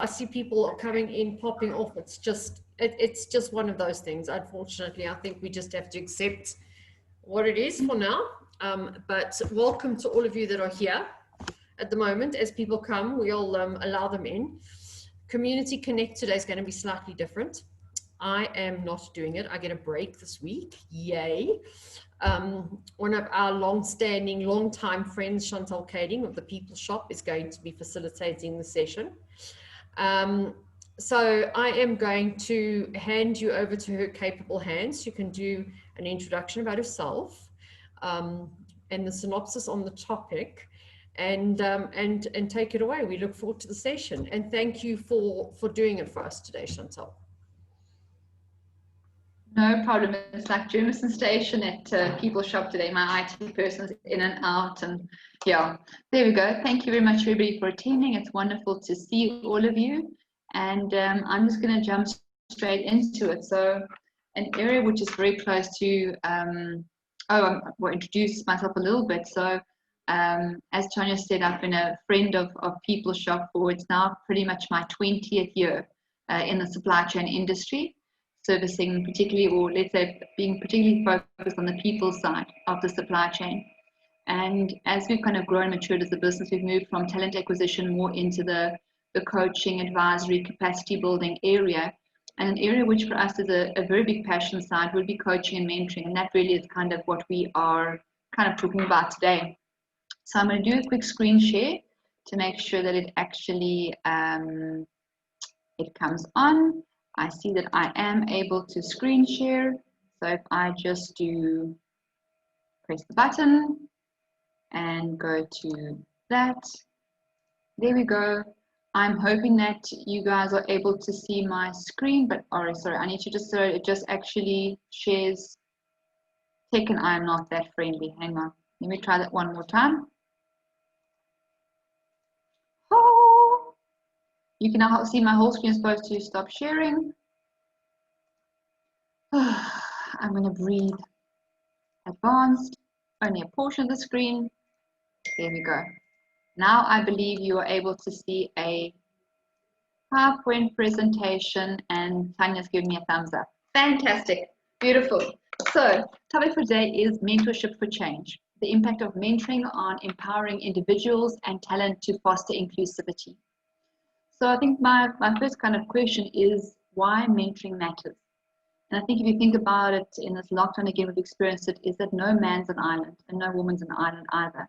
I see people coming in, popping off. It's just one of those things. Unfortunately, I think we just have to accept what it is for now. But welcome to all of you that are here at the moment. As people come, we'll allow them in. Community Connect today is going to be slightly different. I am not doing it. I get a break this week. Yay. One of our long-time friends, Chantal Kading of the People Shop, is going to be facilitating the session. So I am going to hand you over to her capable hands. You can do an introduction about herself and the synopsis on the topic, and take it away. We look forward to the session, and thank you for doing it for us today, Chantal. No problem. It's like Jameson Station at People Shop today. My IT person's in and out, and yeah, there we go. Thank you very much, everybody, for attending. It's wonderful to see all of you, and I'm just going to jump straight into it. So, an area which is very close to, I will introduce myself a little bit. So, as Tanya said, I've been a friend of People Shop for it's now pretty much my 20th year in the supply chain industry, servicing particularly, or let's say being particularly focused on the people side of the supply chain. And as we've kind of grown and matured as a business, we've moved from talent acquisition more into the coaching, advisory, capacity building area. And an area which for us is a very big passion side would be coaching and mentoring. And that really is kind of what we are kind of talking about today. So I'm going to do a quick screen share to make sure that it actually it comes on. I see that I am able to screen share. So if I just press the button and go to that, there we go. I'm hoping that you guys are able to see my screen, but sorry, I need to just, so it just actually shares. Second, I'm not that friendly. Hang on, let me try that one more time. Oh, you can now see my whole screen is supposed to stop sharing. I'm going to breathe. Advanced, only a portion of the screen. There we go. Now I believe you are able to see a PowerPoint presentation, and Tanya's giving me a thumbs up. Fantastic, beautiful. So, topic for today is mentorship for change, the impact of mentoring on empowering individuals and talent to foster inclusivity. So I think my first kind of question is why mentoring matters. And I think if you think about it, in this lockdown again, we've experienced it, is that no man's an island and no woman's an island either.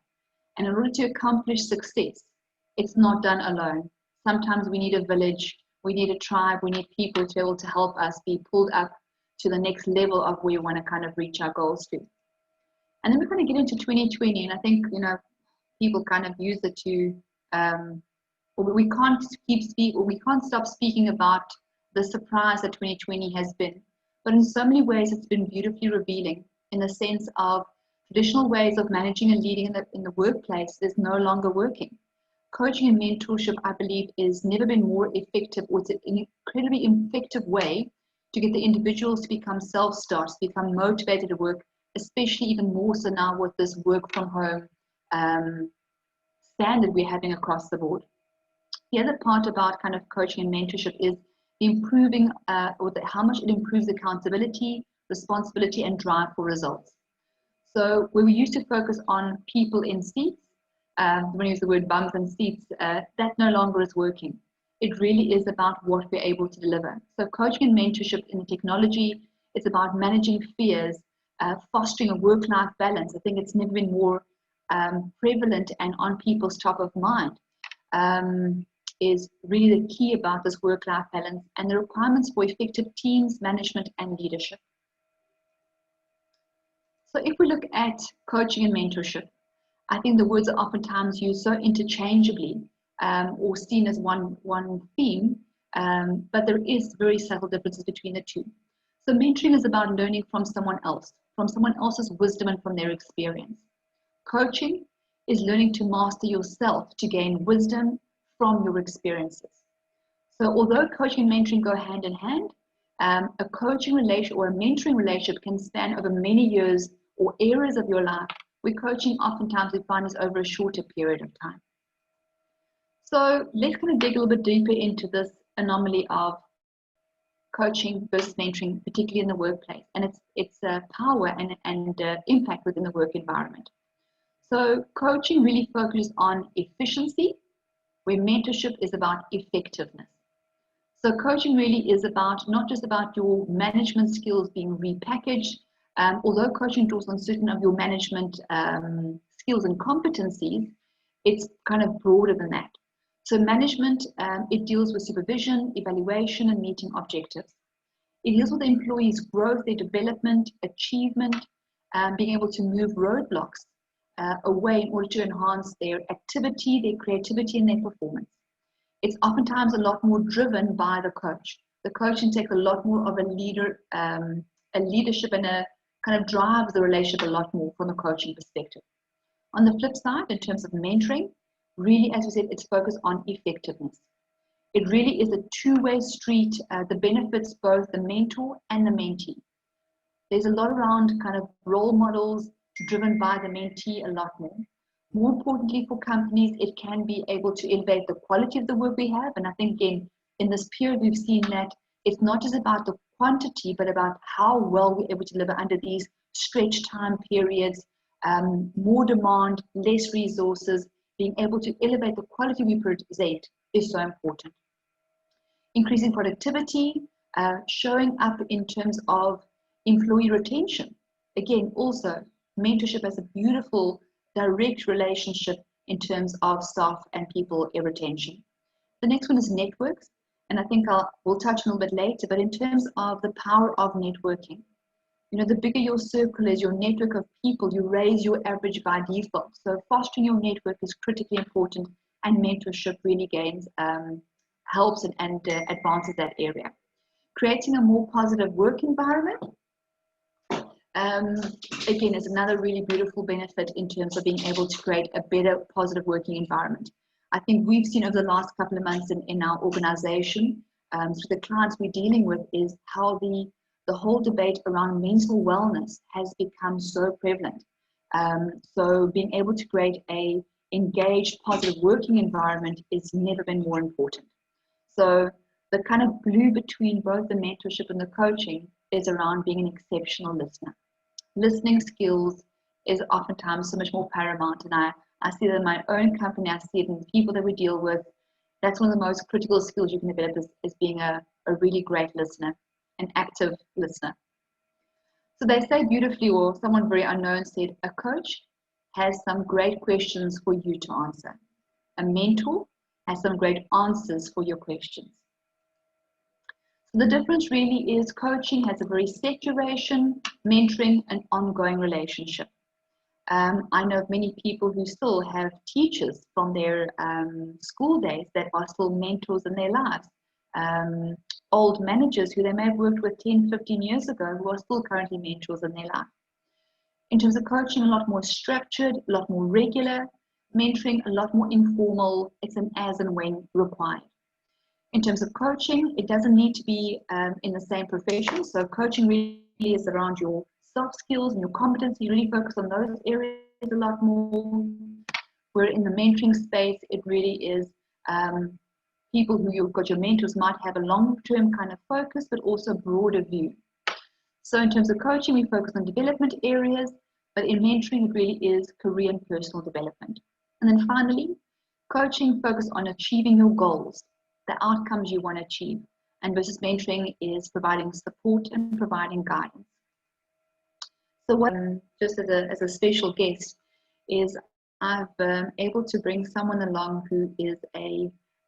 And in order to accomplish success, it's not done alone. Sometimes we need a village, we need a tribe, we need people to be able to help us be pulled up to the next level of where we want to kind of reach our goals to. And then we're going to get into 2020, and I think, you know, people kind of use it to, we can't stop speaking about the surprise that 2020 has been. But in so many ways, it's been beautifully revealing in the sense of traditional ways of managing and leading in the workplace is no longer working. Coaching and mentorship, I believe, is never been more effective, or it's an incredibly effective way to get the individuals to become self-starters, become motivated to work, especially even more so now with this work from home standard we're having across the board. The other part about kind of coaching and mentorship is improving how much it improves accountability, responsibility, and drive for results. So where we used to focus on people in seats, when we use the word bums and seats, that no longer is working. It really is about what we're able to deliver. So coaching and mentorship in the technology, it's about managing fears, fostering a work-life balance. I think it's never been more prevalent and on people's top of mind. Is really the key about this work-life balance and the requirements for effective teams, management, and leadership. So if we look at coaching and mentorship, I think the words are oftentimes used so interchangeably or seen as one theme, but there is very subtle differences between the two. So mentoring is about learning from someone else, from someone else's wisdom and from their experience. Coaching is learning to master yourself to gain wisdom from your experiences. So although coaching and mentoring go hand in hand, a coaching relationship or a mentoring relationship can span over many years or areas of your life, where coaching oftentimes we find is over a shorter period of time. So let's kind of dig a little bit deeper into this anomaly of coaching versus mentoring, particularly in the workplace, and its power and impact within the work environment. So coaching really focuses on efficiency, where mentorship is about effectiveness. So coaching really is about not just about your management skills being repackaged, although coaching draws on certain of your management skills and competencies, it's kind of broader than that. So management, it deals with supervision, evaluation, and meeting objectives. It deals with the employees' growth, their development, achievement, being able to move roadblocks away in order to enhance their activity, their creativity, and their performance. It's oftentimes a lot more driven by the coach. The coach can take a lot more of a leadership and a kind of drives the relationship a lot more from a coaching perspective. On the flip side, in terms of mentoring, really, as we said, it's focused on effectiveness. It really is a two-way street that benefits both the mentor and the mentee. There's a lot around kind of role models driven by the mentee a lot more. More importantly for companies, it can be able to elevate the quality of the work we have. And I think, again, in this period, we've seen that it's not just about the quantity, but about how well we're able to deliver under these stretched time periods, more demand, less resources. Being able to elevate the quality we present is so important. Increasing productivity, showing up in terms of employee retention. Again, also, mentorship has a beautiful direct relationship in terms of staff and people retention. The next one is networks, and I think we'll touch on a little bit later, but in terms of the power of networking, the bigger your circle is, your network of people, you raise your average by default. So fostering your network is critically important, and mentorship really gains, helps and advances that area. Creating a more positive work environment, again, is another really beautiful benefit in terms of being able to create a better positive working environment. I think we've seen over the last couple of months in our organization, through the clients we're dealing with, is how the whole debate around mental wellness has become so prevalent. So being able to create a engaged, positive working environment is never been more important. So the kind of glue between both the mentorship and the coaching is around being an exceptional listener. Listening skills is oftentimes so much more paramount, and I see that in my own company, I see it in the people that we deal with. That's one of the most critical skills you can develop is being a really great listener, an active listener. So they say beautifully, or someone very unknown said, a coach has some great questions for you to answer. A mentor has some great answers for your questions. So the difference really is coaching has a very set duration, mentoring an ongoing relationship. I know of many people who still have teachers from their school days that are still mentors in their lives. Old managers who they may have worked with 10, 15 years ago who are still currently mentors in their life. In terms of coaching, a lot more structured, a lot more regular. Mentoring, a lot more informal. It's an as and when required. In terms of coaching, it doesn't need to be in the same profession. So coaching really is around your soft skills and your competency. You really focus on those areas a lot more. Where in the mentoring space, it really is people who you've got, your mentors might have a long-term kind of focus, but also a broader view. So in terms of coaching, we focus on development areas, but in mentoring, it really is career and personal development. And then finally, coaching focuses on achieving your goals, the outcomes you want to achieve, and versus mentoring is providing support and providing guidance. So what, just as a special guest, is I've been able to bring someone along who is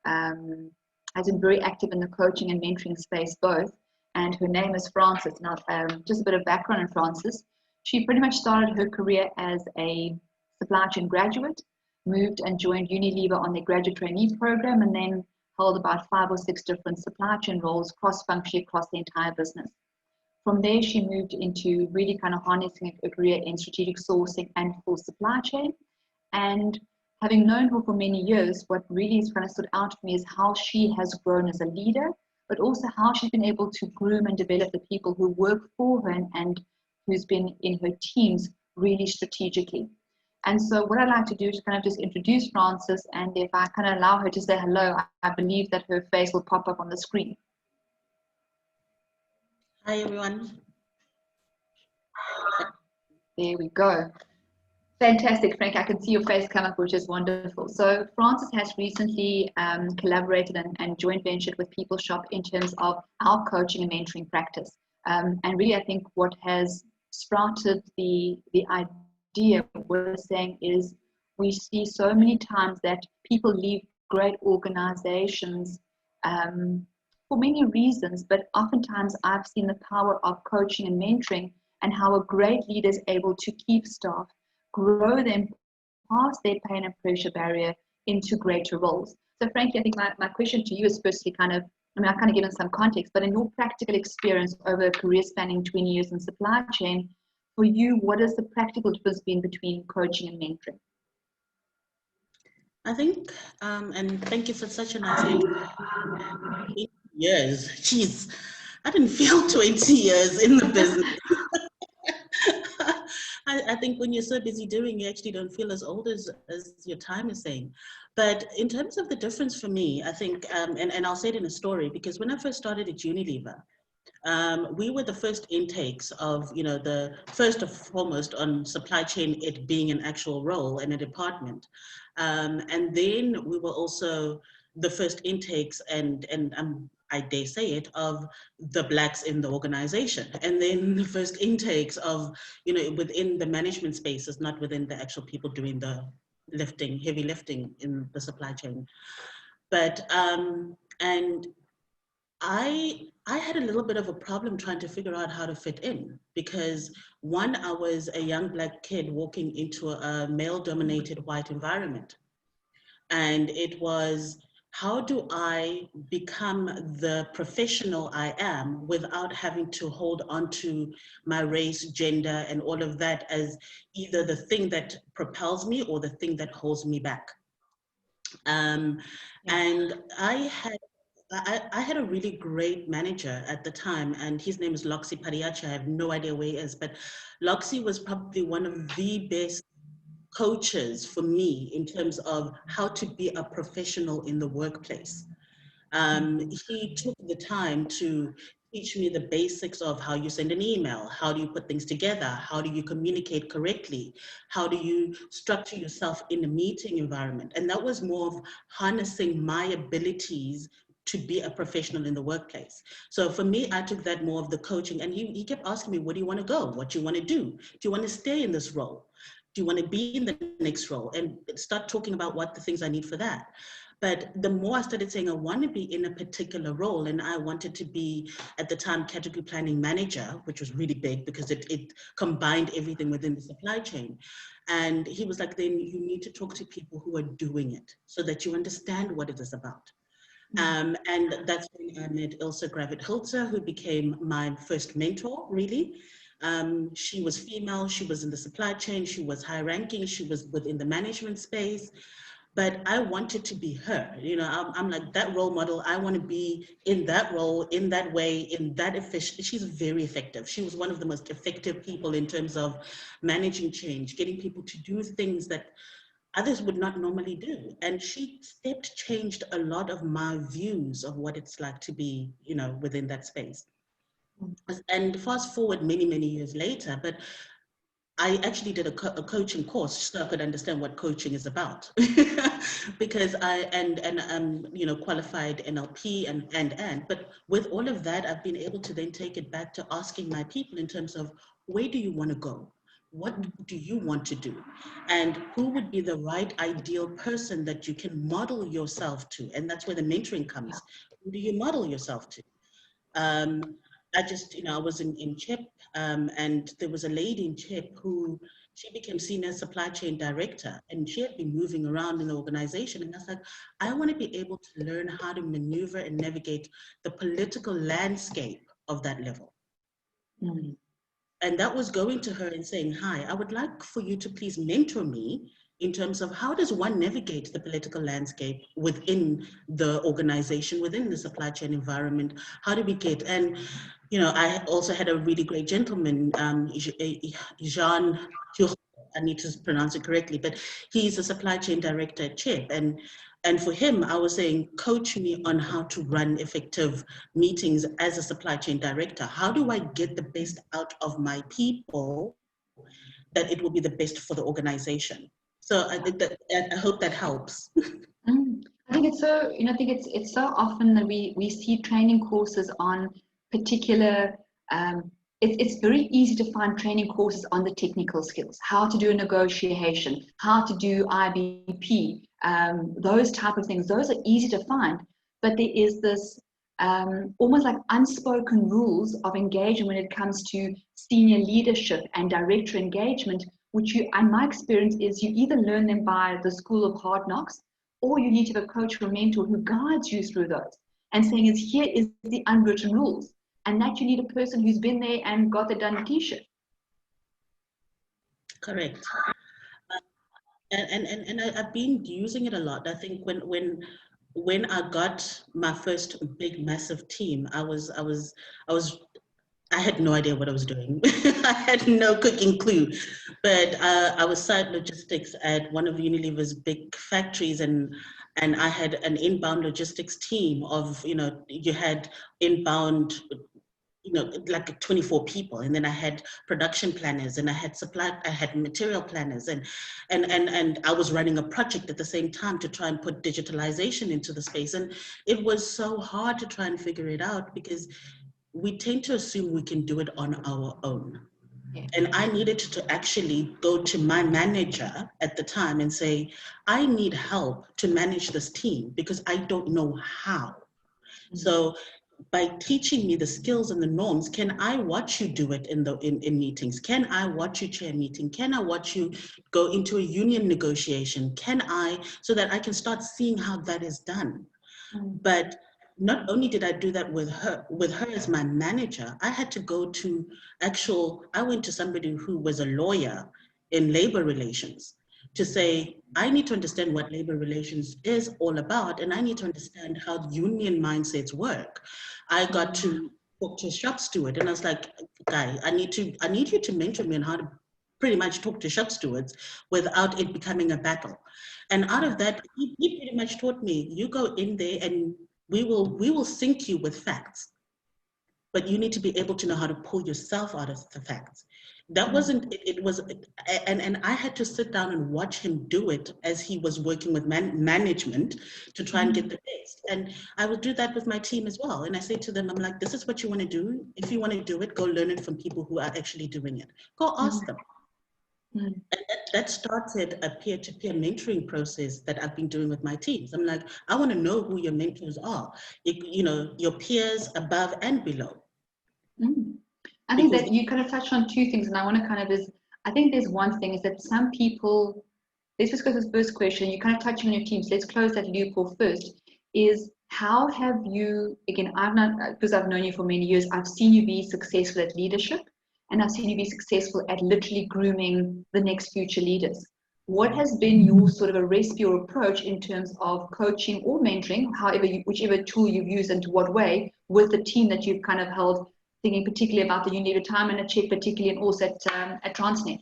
has been very active in the coaching and mentoring space both, and her name is Frances. Now, just a bit of background on Frances. She pretty much started her career as a supply chain graduate, moved and joined Unilever on their graduate trainee program, and then held about 5 or 6 different supply chain roles cross-functionally across the entire business. From there, she moved into really kind of harnessing a career in strategic sourcing and full supply chain. And having known her for many years, what really has kind of stood out for me is how she has grown as a leader, but also how she's been able to groom and develop the people who work for her and who's been in her teams really strategically. And so what I'd like to do is kind of just introduce Frances, and if I kind of allow her to say hello, I believe that her face will pop up on the screen. Hi, everyone. There we go. Fantastic, Frank. I can see your face come up, which is wonderful. So Frances has recently collaborated and joint ventured with People Shop in terms of our coaching and mentoring practice. And really, I think what has sprouted the idea we're saying is we see so many times that people leave great organizations for many reasons, but oftentimes I've seen the power of coaching and mentoring and how a great leader is able to keep staff, grow them past their pain and pressure barrier into greater roles. So Frankie, I think my question to you is firstly kind of, I mean, I've kind of given some context, but in your practical experience over a career spanning 20 years in supply chain, for you, what is the practical difference been between coaching and mentoring? I think, and thank you for such a nice intro. 20 years, jeez, I didn't feel 20 years in the business. I think when you're so busy doing, you actually don't feel as old as your time is saying. But in terms of the difference for me, I think, and I'll say it in a story, because when I first started at Unilever, we were the first intakes of, you know, the first and foremost on supply chain, it being an actual role in a department. And then we were also the first intakes and I dare say it, of the Blacks in the organization. And then the first intakes of, you know, within the management spaces, not within the actual people doing the lifting, heavy lifting in the supply chain. But, and I had a little bit of a problem trying to figure out how to fit in, because one, I was a young Black kid walking into a male-dominated white environment. And it was, how do I become the professional I am without having to hold on to my race, gender, and all of that as either the thing that propels me or the thing that holds me back. And I had a really great manager at the time, and his name is Loxi Padiacha. I have no idea where he is, but Loxi was probably one of the best coaches for me in terms of how to be a professional in the workplace. He took the time to teach me the basics of how you send an email, how do you put things together, how do you communicate correctly, how do you structure yourself in a meeting environment. And that was more of harnessing my abilities to be a professional in the workplace. So for me, I took that more of the coaching, and he kept asking me, where do you want to go? What do you want to do? Do you want to stay in this role? Do you want to be in the next role? And start talking about what the things I need for that. But the more I started saying I want to be in a particular role, and I wanted to be, at the time, category planning manager, which was really big because it combined everything within the supply chain. And he was like, then you need to talk to people who are doing it so that you understand what it is about. And that's when I met Ilse Gravett-Hilter, who became my first mentor, really. She was female, she was in the supply chain, she was high ranking, she was within the management space. But I wanted to be her, you know, I'm like that role model. I want to be in that role, in that way, in that efficient. She's very effective. She was one of the most effective people in terms of managing change, getting people to do things that others would not normally do. And she changed a lot of my views of what it's like to be, you know, within that space. And fast forward many, many years later, but I actually did a coaching course so I could understand what coaching is about, because you know, qualified NLP but with all of that, I've been able to then take it back to asking my people in terms of, where do you want to go? What do you want to do? And who would be the right ideal person that you can model yourself to? And that's where the mentoring comes. Who do you model yourself to? I just, you know, I was in CHIP, and there was a lady in CHIP who, she became senior supply chain director, and she had been moving around in the organization. And I was like, I want to be able to learn how to maneuver and navigate the political landscape of that level. Mm-hmm. And that was going to her and saying, hi, I would like for you to please mentor me in terms of how does one navigate the political landscape within the organization, within the supply chain environment? How do we get, and, you know, I also had a really great gentleman, Jean, I need to pronounce it correctly, but he's a supply chain director at CHIP. And for him, I was saying, coach me on how to run effective meetings as a supply chain director. How do I get the best out of my people, that it will be the best for the organization? So I hope that helps. I think it's so, I think it's so often that we see training courses on particular, it's very easy to find training courses on the technical skills, how to do a negotiation, how to do IBP, those type of things. Those are easy to find, but there is this almost like unspoken rules of engagement when it comes to senior leadership and director engagement, which you, in my experience, is you either learn them by the school of hard knocks, or you need to have a coach or mentor who guides you through those and saying is, here is the unwritten rules, and that you need a person who's been there and got the done t-shirt. Correct. And I've been using it a lot. I think when I got my first big massive team, I had no idea what I was doing. I had no cooking clue, but I was site logistics at one of Unilever's big factories, and I had an inbound logistics team of, you had inbound, like 24 people, and then I had production planners, and I had material planners, and I was running a project at the same time to try and put digitalization into the space, and it was so hard to try and figure it out because we tend to assume we can do it on our own. Yeah. And I needed to actually go to my manager at the time and say, I need help to manage this team because I don't know how. Mm-hmm. So by teaching me the skills and the norms, can I watch you do it in meetings? Can I watch you chair a meeting? Can I watch you go into a union negotiation? So that I can start seeing how that is done. Mm-hmm. But not only did I do that with her as my manager, I had to go to I went to somebody who was a lawyer in labor relations to say, I need to understand what labor relations is all about, and I need to understand how union mindsets work. I got to talk to a shop steward, and I was like, guy, I need you to mentor me on how to pretty much talk to shop stewards without it becoming a battle. And out of that, he pretty much taught me, you go in there and we will sync you with facts, but you need to be able to know how to pull yourself out of the facts. That wasn't, it was, and I had to sit down and watch him do it as he was working with management to try and get the best. And I would do that with my team as well. And I say to them, I'm like, this is what you want to do. If you want to do it, go learn it from people who are actually doing it. Go ask them. And that started a peer-to-peer mentoring process that I've been doing with my teams. I'm like, I want to know who your mentors are, your peers above and below. I think that you kind of touched on two things, and I want to I think there's one thing is that some people, let's just go to the first question, you kind of touching on your teams, let's close that loophole first, is how have you, again, because I've known you for many years, I've seen you be successful at leadership, and I've seen you be successful at literally grooming the next future leaders. What has been your sort of a recipe or approach in terms of coaching or mentoring, whichever tool you've used and to what way, with the team that you've kind of held, thinking particularly about the Unilever time and a check particularly, and also at Transnet?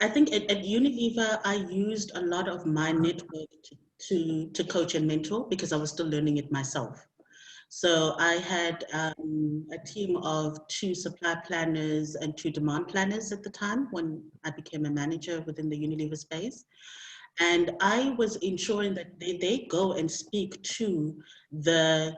I think at Unilever, I used a lot of my network to coach and mentor because I was still learning it myself. So I had a team of 2 supply planners and 2 demand planners at the time when I became a manager within the Unilever space. And I was ensuring that they go and speak to the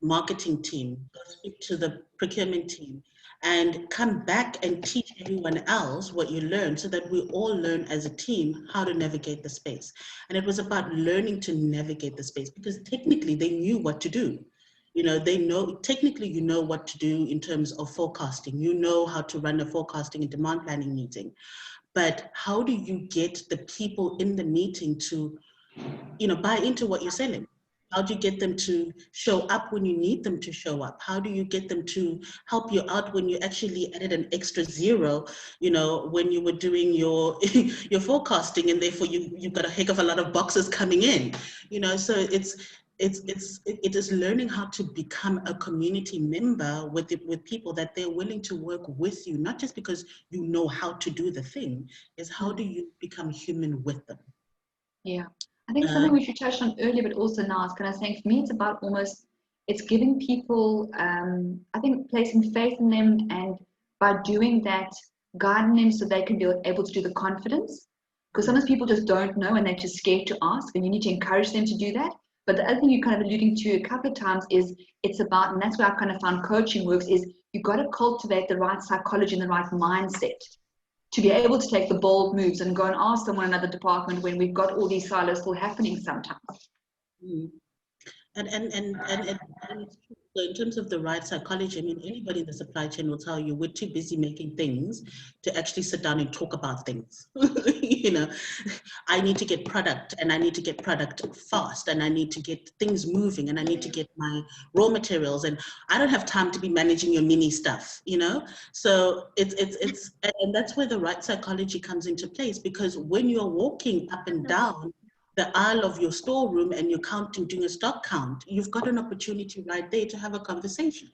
marketing team, go speak to the procurement team, and come back and teach everyone else what you learned so that we all learn as a team how to navigate the space. And it was about learning to navigate the space because technically they knew what to do. They know, technically you know what to do in terms of forecasting. You know how to run a forecasting and demand planning meeting. But how do you get the people in the meeting to, buy into what you're selling? How do you get them to show up when you need them to show up? How do you get them to help you out when you actually added an extra 0, when you were doing your your forecasting, and therefore you've got a heck of a lot of boxes coming in, so it is learning how to become a community member with people that they're willing to work with you, not just because you know how to do the thing, is how do you become human with them. Yeah, I think something which you touched on earlier, but also now is kind of saying, for me, it's about almost, it's giving people, I think, placing faith in them, and by doing that, guiding them so they can be able to do the confidence. Because sometimes people just don't know and they're just scared to ask, and you need to encourage them to do that. But the other thing you're kind of alluding to a couple of times is it's about, and that's where I kind of found coaching works, is you've got to cultivate the right psychology and the right mindset to be able to take the bold moves and go and ask someone in another department when we've got all these silos still happening sometimes. Mm. And it's true. So in terms of the right psychology, I mean, anybody in the supply chain will tell you we're too busy making things to actually sit down and talk about things. You know, I need to get product, and I need to get product fast, and I need to get things moving, and I need to get my raw materials, and I don't have time to be managing your mini stuff, you know? So and that's where the right psychology comes into place, because when you're walking up and down the aisle of your storeroom and you're doing a stock count, you've got an opportunity right there to have a conversation.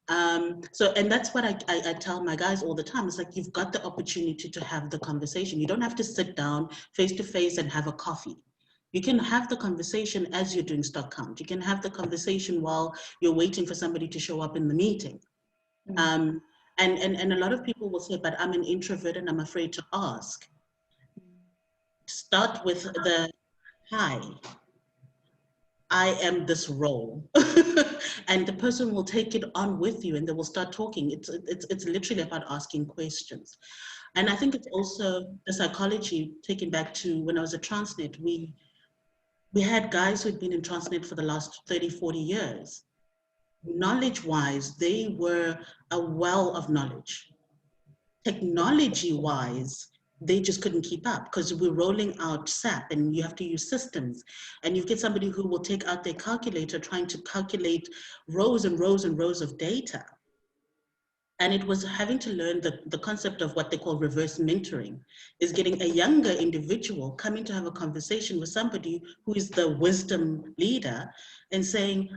And that's what I tell my guys all the time. It's like, you've got the opportunity to have the conversation. You don't have to sit down face to face and have a coffee. You can have the conversation as you're doing stock count. You can have the conversation while you're waiting for somebody to show up in the meeting. And a lot of people will say, but I'm an introvert and I'm afraid to ask. Start with the, hi, I am this role. And the person will take it on with you and they will start talking. It's literally about asking questions. And I think it's also the psychology, taken back to when I was at Transnet, we had guys who'd been in Transnet for the last 30, 40 years. Knowledge-wise, they were a well of knowledge. Technology-wise, they just couldn't keep up because we're rolling out SAP and you have to use systems, and you get somebody who will take out their calculator trying to calculate rows and rows and rows of data. And it was having to learn the concept of what they call reverse mentoring, is getting a younger individual coming to have a conversation with somebody who is the wisdom leader and saying,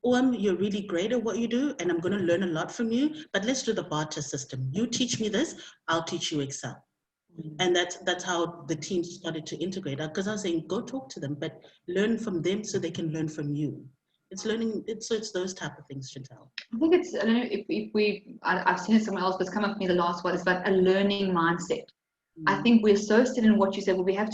you're really great at what you do, and I'm going to learn a lot from you, but let's do the barter system. You teach me this, I'll teach you Excel. And that's how the team started to integrate. Because I was saying, go talk to them, but learn from them so they can learn from you. It's learning, it's those type of things, Chantal. I think it's, I don't know if I've seen it somewhere else, but it's come up to me the last one, it's about a learning mindset. I think we're so set in what you said, what we have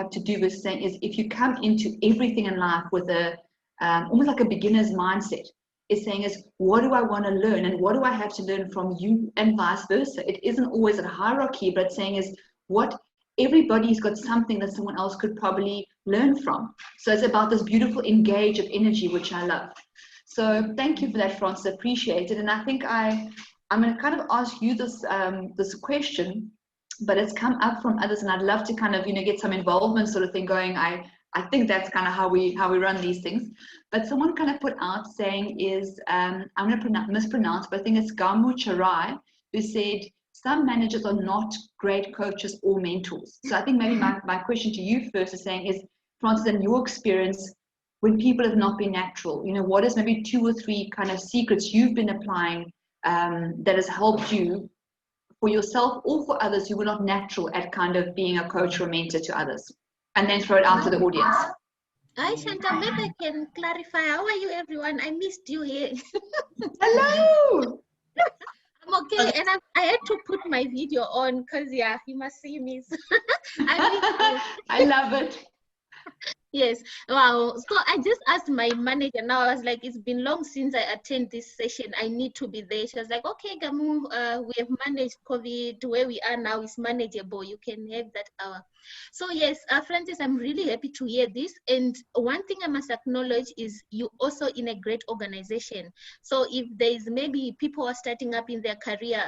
to do with saying is, if you come into everything in life with a, almost like a beginner's mindset, is saying is, what do I want to learn and what do I have to learn from you, and vice versa. It isn't always a hierarchy, but it's saying is, what everybody's got something that someone else could probably learn from. So it's about this beautiful engage of energy, which I love. So thank you for that, Francis. Appreciate it. And I think I'm going to kind of ask you this this question, but it's come up from others, and I'd love to kind of, you know, get some involvement sort of thing going. I think that's kind of how we run these things. But someone kind of put out saying is, I'm going to mispronounce, but I think it's Gamu Charai, who said, some managers are not great coaches or mentors. So I think maybe my question to you first is saying is, Francis, in your experience, when people have not been natural, you know, what is maybe 2 or 3 kind of secrets you've been applying that has helped you for yourself or for others who were not natural at kind of being a coach or mentor to others? And then throw it out to the audience. Hi, Chantal. Maybe I can clarify. How are you, everyone? I missed you here. Hello. I'm okay. And I had to put my video on because, yeah, you must see me. I love it. Yes. Wow. So I just asked my manager now. I was like, it's been long since I attend this session. I need to be there. She was like, okay, Gamu, we have managed COVID. Where we are now is manageable. You can have that hour. So yes, Francis, I'm really happy to hear this. And one thing I must acknowledge is you also in a great organization. So if there's maybe people are starting up in their career,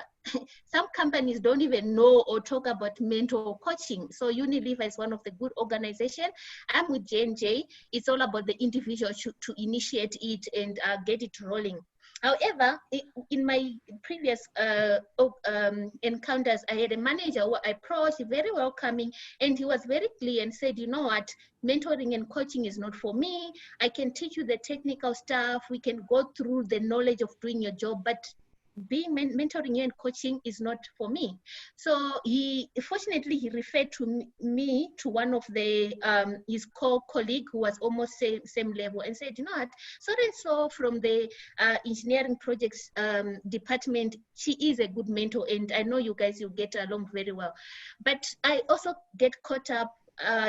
some companies don't even know or talk about mentor coaching. So Unilever is one of the good organizations. I'm with J&J. It's all about the individual to initiate it and get it rolling. However, in my previous encounters, I had a manager who I approached, very welcoming, and he was very clear and said, you know what, mentoring and coaching is not for me. I can teach you the technical stuff. We can go through the knowledge of doing your job, but being mentoring you and coaching is not for me. So fortunately he referred to me to one of the his colleague who was almost same level, and said, you know what, so from the engineering projects department, she is a good mentor, and I know you guys, you get along very well. But I also get caught up,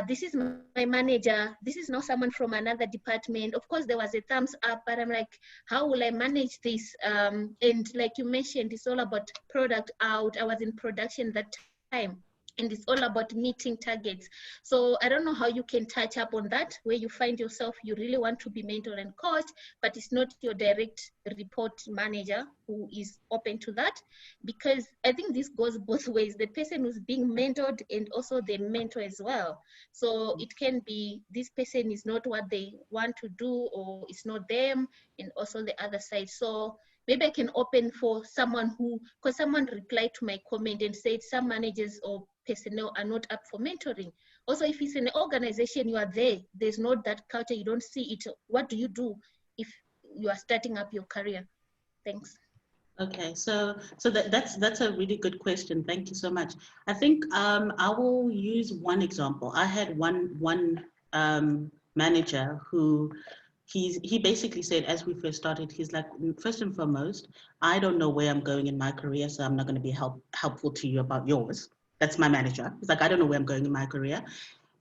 this is my manager, this is not someone from another department. Of course there was a thumbs up, but I'm like, how will I manage this? And like you mentioned, it's all about product out. I was in production that time, and it's all about meeting targets. So I don't know how you can touch up on that, where you find yourself, you really want to be mentor and coach, but it's not your direct report manager who is open to that. Because I think this goes both ways, the person who's being mentored and also the mentor as well. So it can be this person is not what they want to do, or it's not them, and also the other side. So maybe I can open for someone who, because someone replied to my comment and said some managers or personnel are not up for mentoring. Also, if it's an organization, you are there, there's not that culture, you don't see it. What do you do if you are starting up your career? Thanks. Okay, so that's a really good question. Thank you so much. I think I will use one example. I had one manager who he basically said, as we first started, he's like, first and foremost, I don't know where I'm going in my career, so I'm not going to be helpful to you about yours. That's my manager. He's like, I don't know where I'm going in my career.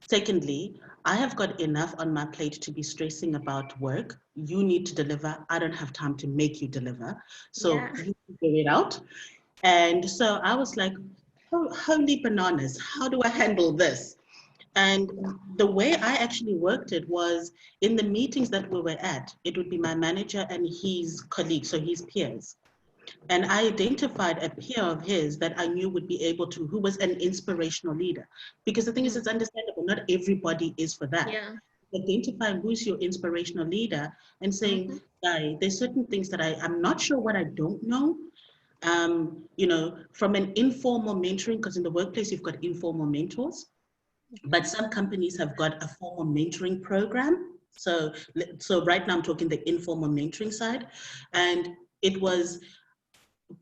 Secondly, I have got enough on my plate to be stressing about work. You need to deliver. I don't have time to make you deliver. So you figure it out. And so I was like, oh, holy bananas, how do I handle this? And the way I actually worked it was in the meetings that we were at, it would be my manager and his colleagues, so his peers. And I identified a peer of his that I knew would be able to, who was an inspirational leader. Because the thing is, it's understandable, not everybody is for that. Yeah. Identifying who's your inspirational leader and saying, Guy, there's certain things that I'm not sure what I don't know. You know, from an informal mentoring, because in the workplace, you've got informal mentors, but some companies have got a formal mentoring program. So right now I'm talking the informal mentoring side. And it was,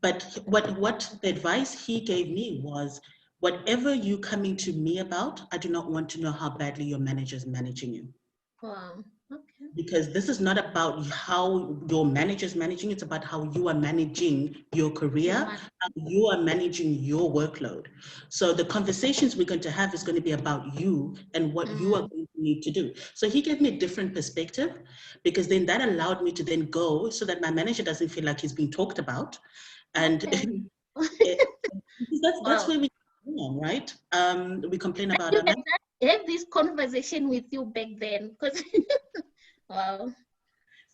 but what the advice he gave me was, whatever you coming to me about, I do not want to know how badly your manager is managing you. Wow. Okay. Because this is not about how your manager is managing, it's about how you are managing your career, how you are managing your workload. So the conversations we're going to have is going to be about you and what you are going to need to do. So he gave me a different perspective, because then that allowed me to then go so that my manager doesn't feel like he's being talked about. And that's where we complain, right? We complain about our manager. Have this conversation with you back then, because wow.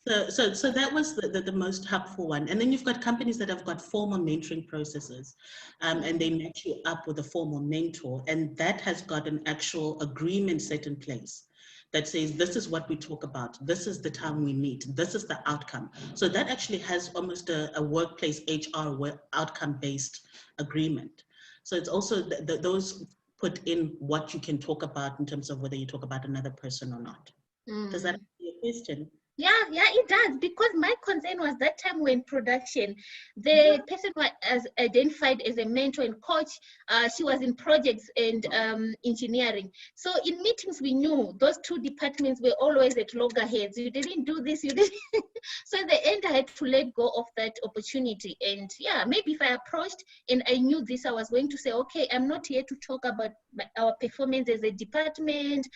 So that was the most helpful one. And then you've got companies that have got formal mentoring processes, and they match you up with a formal mentor, and that has got an actual agreement set in place that says, this is what we talk about, this is the time we meet, this is the outcome. So that actually has almost a workplace HR outcome-based agreement. So it's also those put in what you can talk about in terms of whether you talk about another person or not. Does that answer your question? Yeah, it does. Because my concern was that time when production, the person was identified as a mentor and coach, she was in projects and engineering. So in meetings, we knew those two departments were always at loggerheads. You didn't do this, you didn't. So in the end, I had to let go of that opportunity. And yeah, maybe if I approached and I knew this, I was going to say, okay, I'm not here to talk about our performance as a department.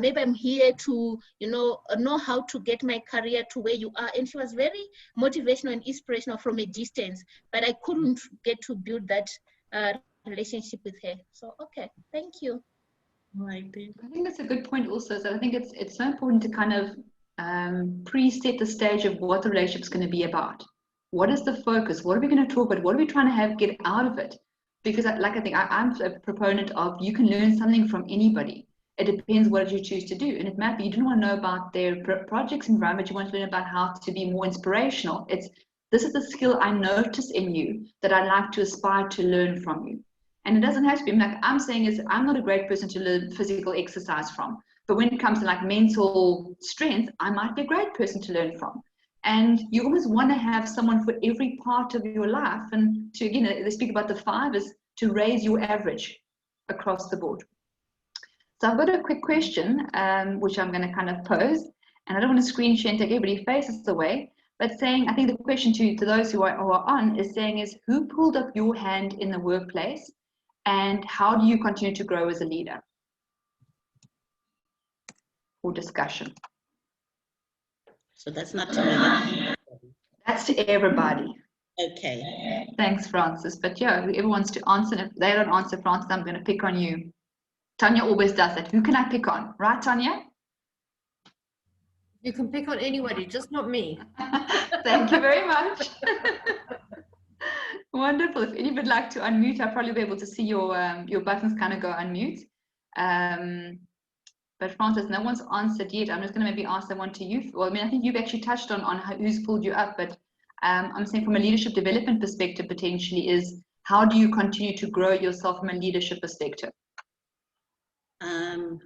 Maybe I'm here to, know how to get my career to where you are. And she was very motivational and inspirational from a distance, but I couldn't get to build that relationship with her. So okay, thank you. Right. I think that's a good point also. So I think it's so important to kind of preset the stage of what the relationship's going to be about. What is the focus? What are we going to talk about? What are we trying to get out of it? Because I'm a proponent of, you can learn something from anybody. It depends what you choose to do. And it might be you don't want to know about their projects environment, you want to learn about how to be more inspirational. It's this is a skill I notice in you that I like to aspire to learn from you. And it doesn't have to be like I'm saying is I'm not a great person to learn physical exercise from. But when it comes to like mental strength, I might be a great person to learn from. And you always want to have someone for every part of your life. And to, again, they speak about the 5 is to raise your average across the board. So I've got a quick question, which I'm going to kind of pose. And I don't want to screen share and take everybody's faces away. But saying, I think the question to those who are on is saying is, who pulled up your hand in the workplace? And how do you continue to grow as a leader? Or discussion. So that's not to me. That's to everybody. Okay. Thanks, Francis. But yeah, whoever wants to answer, and if they don't answer, Francis, I'm going to pick on you. Tanya always does that. Who can I pick on? Right, Tanya? You can pick on anybody, just not me. Thank you very much. Wonderful. If anybody would like to unmute, I'll probably be able to see your buttons kind of go unmute. But Francis, no one's answered yet. I'm just going to maybe ask that one to you. Well, I mean, I think you've actually touched on who's pulled you up, but I'm saying from a leadership development perspective, potentially is how do you continue to grow yourself from a leadership perspective?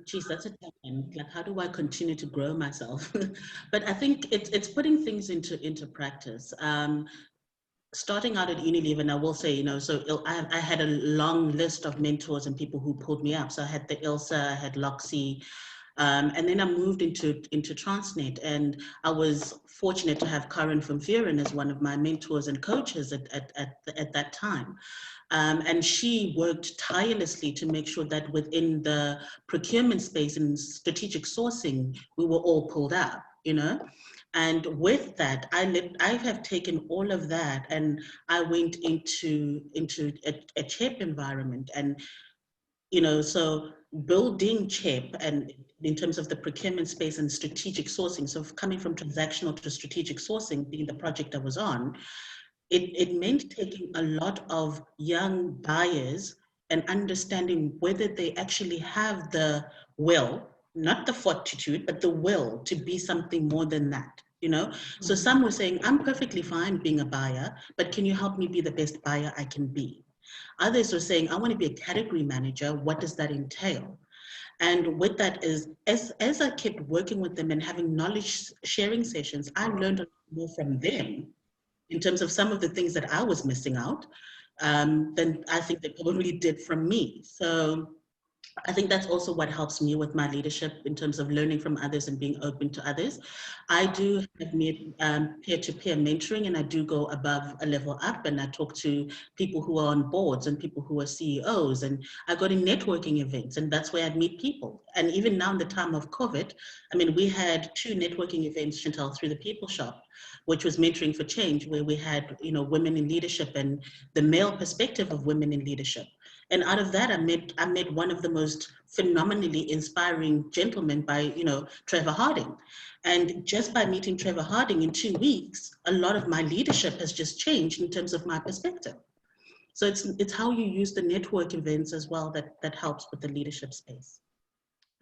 Geez, that's a tough one. Like, how do I continue to grow myself? But I think it's putting things into practice. Starting out at Unilever, and I will say, you know, so I had a long list of mentors and people who pulled me up. So I had the Ilsa, I had Loxy, and then I moved into Transnet, and I was fortunate to have Karen from Viren as one of my mentors and coaches at that time. And she worked tirelessly to make sure that within the procurement space and strategic sourcing, we were all pulled up, you know. And with that, I have taken all of that and I went into a CHEP environment, and you know, so building CHEP and in terms of the procurement space and strategic sourcing, so coming from transactional to strategic sourcing being the project I was on, it meant taking a lot of young buyers and understanding whether they actually have the will, not the fortitude, but the will to be something more than that, you know? So some were saying, I'm perfectly fine being a buyer, but can you help me be the best buyer I can be? Others were saying, I want to be a category manager. What does that entail? And with that is, as I kept working with them and having knowledge sharing sessions, I learned a lot more from them in terms of some of the things that I was missing out, than I think they probably did from me. So I think that's also what helps me with my leadership in terms of learning from others and being open to others. I do have peer-to-peer mentoring, and I do go above a level up, and I talk to people who are on boards and people who are CEOs, and I go to networking events, and that's where I meet people. And even now in the time of COVID, I mean, we had 2 networking events, Chantal, through the People Shop, which was Mentoring for Change, where we had, you know, women in leadership and the male perspective of women in leadership. And out of that, I met one of the most phenomenally inspiring gentlemen by, you know, Trevor Harding. And just by meeting Trevor Harding in 2 weeks, a lot of my leadership has just changed in terms of my perspective. So it's how you use the network events as well that helps with the leadership space.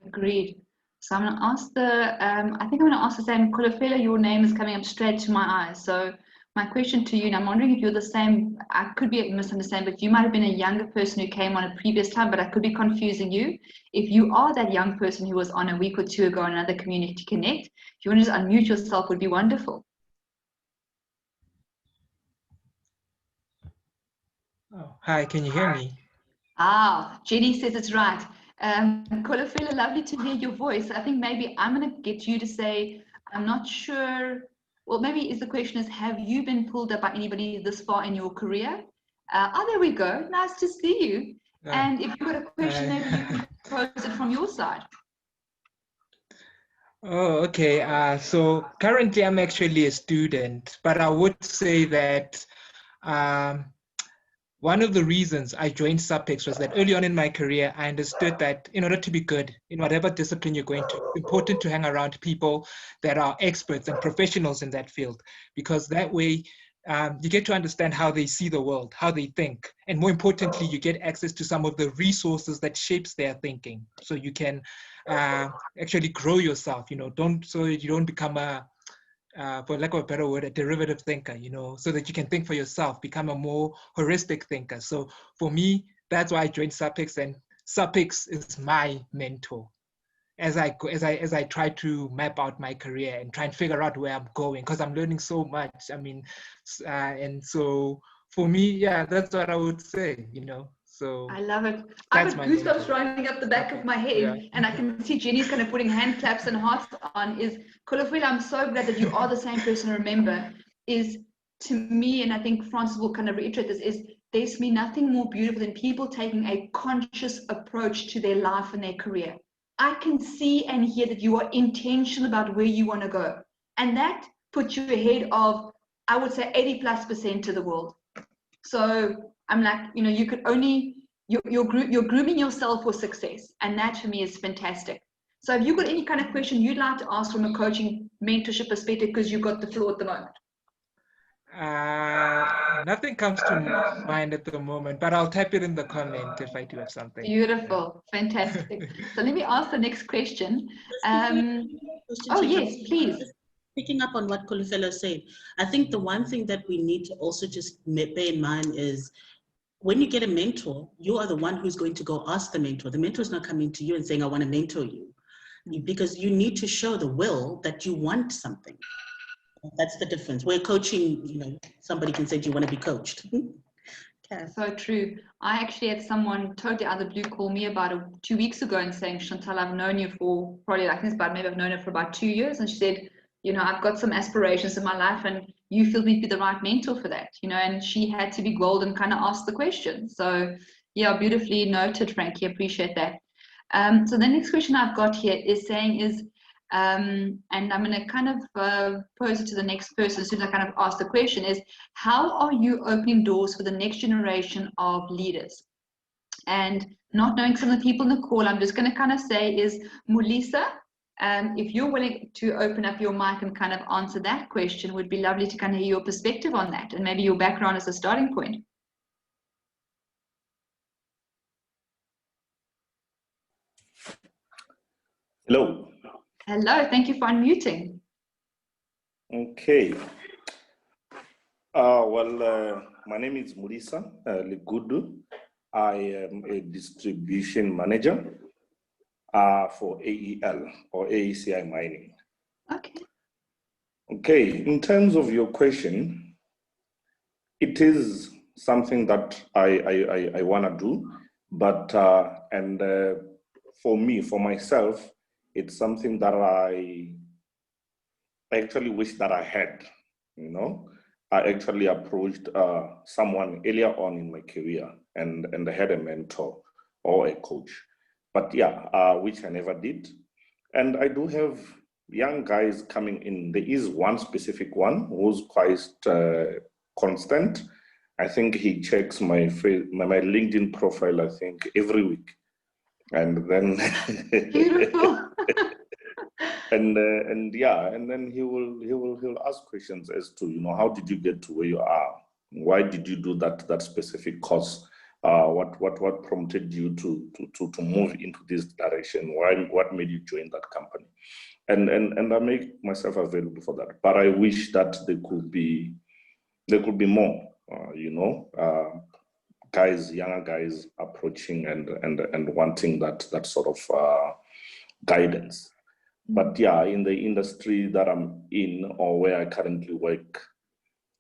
Agreed. So I'm going to ask I think I'm going to ask the same. Kolofela, your name is coming up straight to my eyes. So my question to you, and I'm wondering if you're the same, I could be misunderstanding, but you might have been a younger person who came on a previous time, but I could be confusing you. If you are that young person who was on a week or 2 ago on another Community Connect, if you want to just unmute yourself, would be wonderful. Oh, hi, can you hear me? Ah, Jenny says it's right. Kolofela, lovely to hear your voice. I think maybe I'm going to get you to say, I'm not sure. Well, maybe the question is, have you been pulled up by anybody this far in your career? There we go. Nice to see you. And if you've got a question, maybe you can pose it from your side. Oh, okay. So currently I'm actually a student, but I would say that one of the reasons I joined Subtext was that early on in my career, I understood that in order to be good in whatever discipline you're going to, it's important to hang around people that are experts and professionals in that field, because that way you get to understand how they see the world, how they think, and more importantly, you get access to some of the resources that shapes their thinking, so you can actually grow yourself. You know, so you don't become a for lack of a better word, a derivative thinker, you know, so that you can think for yourself, become a more holistic thinker. So for me, that's why I joined SAPEX, and SAPEX is my mentor as I try to map out my career and try and figure out where I'm going, because I'm learning so much. I mean, and so for me, yeah, that's what I would say, you know. So I love it. I've got goosebumps running up the back of my head, yeah. and I can see Jenny's kind of putting hand claps and hearts on. Is Kolofwila, I'm so glad that you are the same person. Remember, is to me, and I think Francis will kind of reiterate this, is there's to me nothing more beautiful than people taking a conscious approach to their life and their career. I can see and hear that you are intentional about where you want to go, and that puts you ahead of, I would say, 80+% of the world. So I'm like, you know, you could only, you're grooming yourself for success. And that for me is fantastic. So have you got any kind of question you'd like to ask from a coaching mentorship perspective, because you've got the floor at the moment? Nothing comes to mind at the moment, but I'll type it in the comment if I do have something. Beautiful, fantastic. So let me ask the next question. Oh yes, please. Picking up on what Kolofelo said, I think the one thing that we need to also just bear in mind is when you get a mentor, you are the one who's going to go ask the mentor. The mentor is not coming to you and saying, I want to mentor you, because you need to show the will that you want something. That's the difference. Where coaching, you know, somebody can say, do you want to be coached? Okay. So true. I actually had someone totally out of the blue call me about 2 weeks ago and saying, Chantal, I've known you for probably like this, but maybe I've known her for about 2 years. And she said, you know, I've got some aspirations in my life and you feel me be the right mentor for that, you know, and she had to be bold and kind of ask the question. So yeah, beautifully noted, Frankie, appreciate that. So the next question I've got here is saying is, and I'm going to kind of pose it to the next person as soon as I kind of ask the question, is how are you opening doors for the next generation of leaders? And not knowing some of the people in the call, I'm just going to kind of say is, Mulisa, if you're willing to open up your mic and kind of answer that question, would be lovely to kind of hear your perspective on that and maybe your background as a starting point. Hello. Hello, thank you for unmuting. Okay. My name is Mulisa Ligudu. I am a distribution manager for AEL or AECI Mining. Okay. Okay, in terms of your question, it is something that I want to do, but for me, for myself, it's something that I actually wish that I had, you know. I actually approached someone earlier on in my career and I had a mentor or a coach, but yeah, which I never did. And I do have young guys coming in. There is one specific one who's quite constant. I think he checks my LinkedIn profile, I think, every week. And then Beautiful. and then he'll ask questions as to, you know, how did you get to where you are? Why did you do that specific course? What prompted you to move into this direction? What made you join that company? And I make myself available for that. But I wish that there could be more, you know, younger guys approaching and wanting that sort of guidance. But yeah, in the industry that I'm in or where I currently work,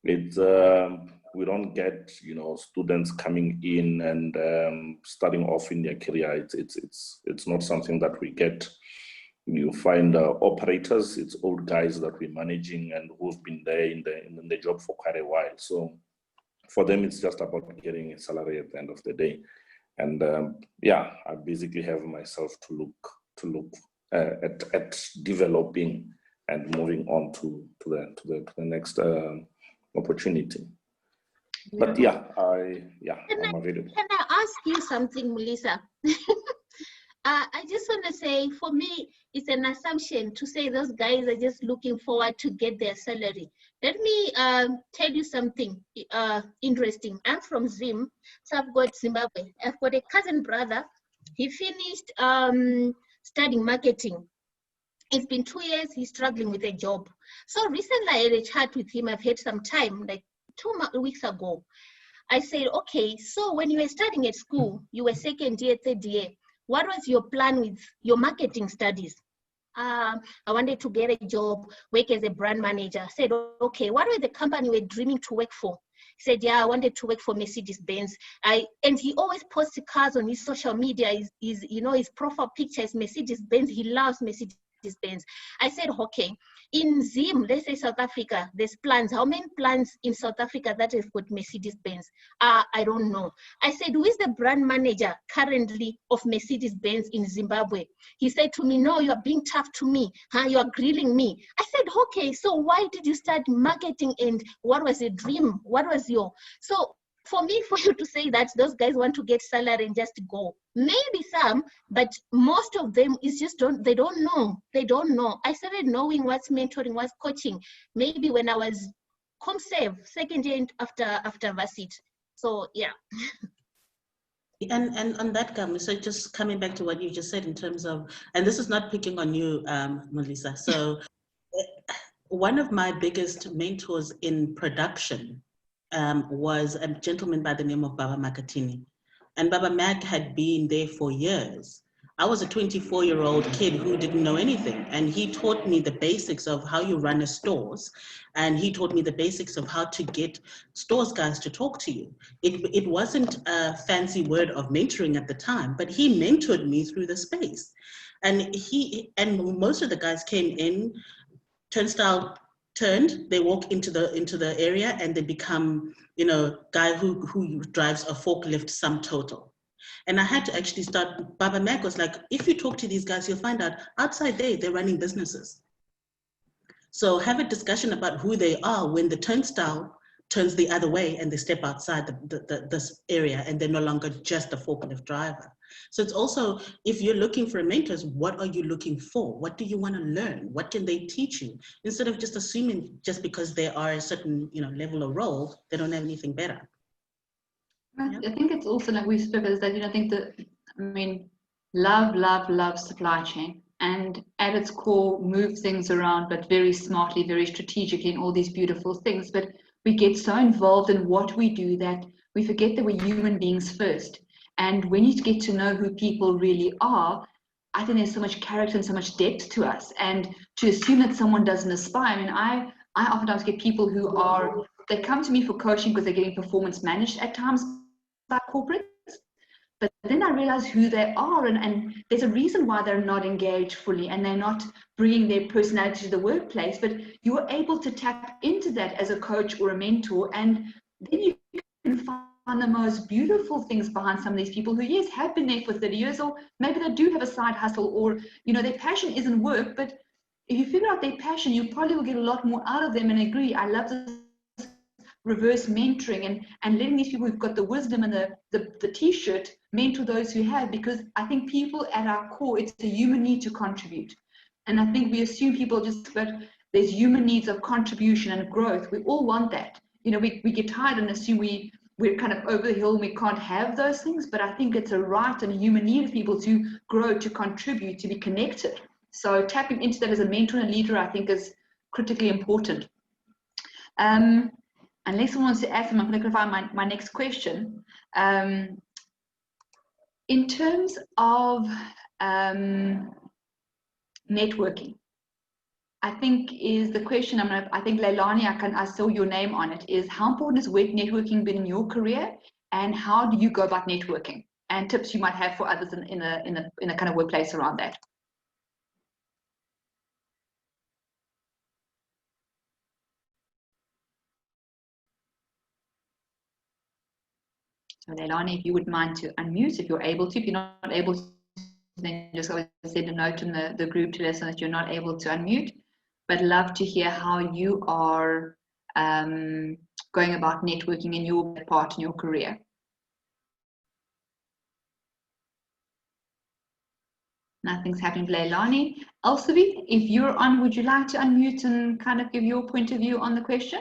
it's we don't get, you know, students coming in and starting off in their career. It's not something that we get. You find operators, it's old guys that we're managing and who've been there in the job for quite a while. So for them, it's just about getting a salary at the end of the day. And yeah, I basically have myself to look at developing and moving on to the next opportunity. But yeah, I'm available. Can I ask you something, Melissa? I just want to say, for me, it's an assumption to say those guys are just looking forward to get their salary. Let me tell you something interesting. I'm from Zim, so I've got Zimbabwe. I've got a cousin brother. He finished studying marketing. It's been 2 years, he's struggling with a job. So recently I had a chat with him. I've had some time, like 2 weeks ago. I said, okay, so when you were studying at school, you were second year, third year, what was your plan with your marketing studies? I wanted to get a job, work as a brand manager. I said, okay, what were the company you were dreaming to work for? He said, yeah, I wanted to work for Mercedes-Benz. And he always posts cars on his social media. His profile picture is Mercedes-Benz. He loves Mercedes-Benz. I said, okay, in Zim, let's say South Africa, there's plants. How many plants in South Africa that have got Mercedes-Benz? I don't know. I said, who is the brand manager currently of Mercedes-Benz in Zimbabwe? He said to me, no, you are being tough to me. You are grilling me. I said, okay, so why did you start marketing and what was your dream? What was your... So for me, for you to say that those guys want to get salary and just go, maybe some, but most of them is just they don't know. They don't know. I started knowing what's mentoring, what's coaching, maybe when I was ComServe, second year after Vasit. So yeah. And on that, so just coming back to what you just said in terms of, and this is not picking on you, Melissa. So one of my biggest mentors in production was a gentleman by the name of Baba Makatini. And Baba Mac had been there for years. I was a 24-year-old kid who didn't know anything. And he taught me the basics of how you run a stores. And he taught me the basics of how to get stores guys to talk to you. It wasn't a fancy word of mentoring at the time, but he mentored me through the space. And most of the guys came in, turnstile turned, they walk into the area and they become, guy who drives a forklift sum total. And I had to actually start, Baba Mac was like, if you talk to these guys, you'll find out outside they're running businesses. So have a discussion about who they are when the turnstile turns the other way and they step outside this area and they're no longer just a forklift driver. So it's also, if you're looking for mentors, what are you looking for? What do you want to learn? What can they teach you? Instead of just assuming just because they are a certain level of role, they don't have anything better. I think it's also like we spoke is that, I think love supply chain, and at its core move things around, but very smartly, very strategically, and all these beautiful things. But we get so involved in what we do that we forget that we're human beings first. And when you get to know who people really are, I think there's so much character and so much depth to us. And to assume that someone doesn't aspire, I oftentimes get people who they come to me for coaching because they're getting performance managed at times by corporates. But then I realize who they are, and there's a reason why they're not engaged fully and they're not bringing their personality to the workplace. But you are able to tap into that as a coach or a mentor, and then you can find the most beautiful things behind some of these people who, yes, have been there for 30 years, or maybe they do have a side hustle, or their passion isn't work. But if you figure out their passion, you probably will get a lot more out of them. And agree, I love this reverse mentoring and letting these people who've got the wisdom and the t-shirt mentor those who have, because I think people at our core, it's a human need to contribute. And I think we assume people but there's human needs of contribution and growth. We all want that. We get tired and assume we're kind of over the hill and we can't have those things, but I think it's a right and a human need of people to grow, to contribute, to be connected. So tapping into that as a mentor and a leader, I think, is critically important. Unless someone wants to ask them, I'm going to clarify my next question. In terms of networking, I think is the question. I think Leilani, I saw your name on it. Is how important has work networking been in your career, and how do you go about networking? And tips you might have for others in a kind of workplace around that. So Leilani, if you would mind to unmute, if you're able to. If you're not able to, then just send a note in the group to let us know that you're not able to unmute. But love to hear how you are going about networking in your part in your career. Nothing's happening, Leilani. Elsevier, if you're on, would you like to unmute and kind of give your point of view on the question?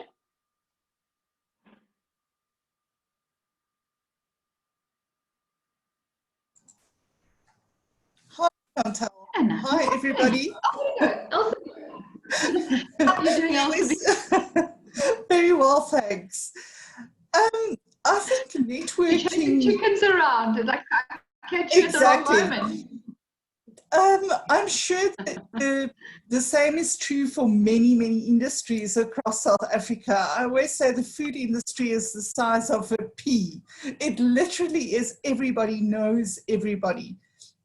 Chantal. Anna. Hi, everybody. Elsa. How are you doing, Elsa? Yes. Very well, thanks. I think You're chasing networking. chickens around. Like, I catch you Exactly. at the wrong moment. I'm sure that the same is true for many, many industries across South Africa. I always say the food industry is the size of a pea. It literally is, everybody knows everybody.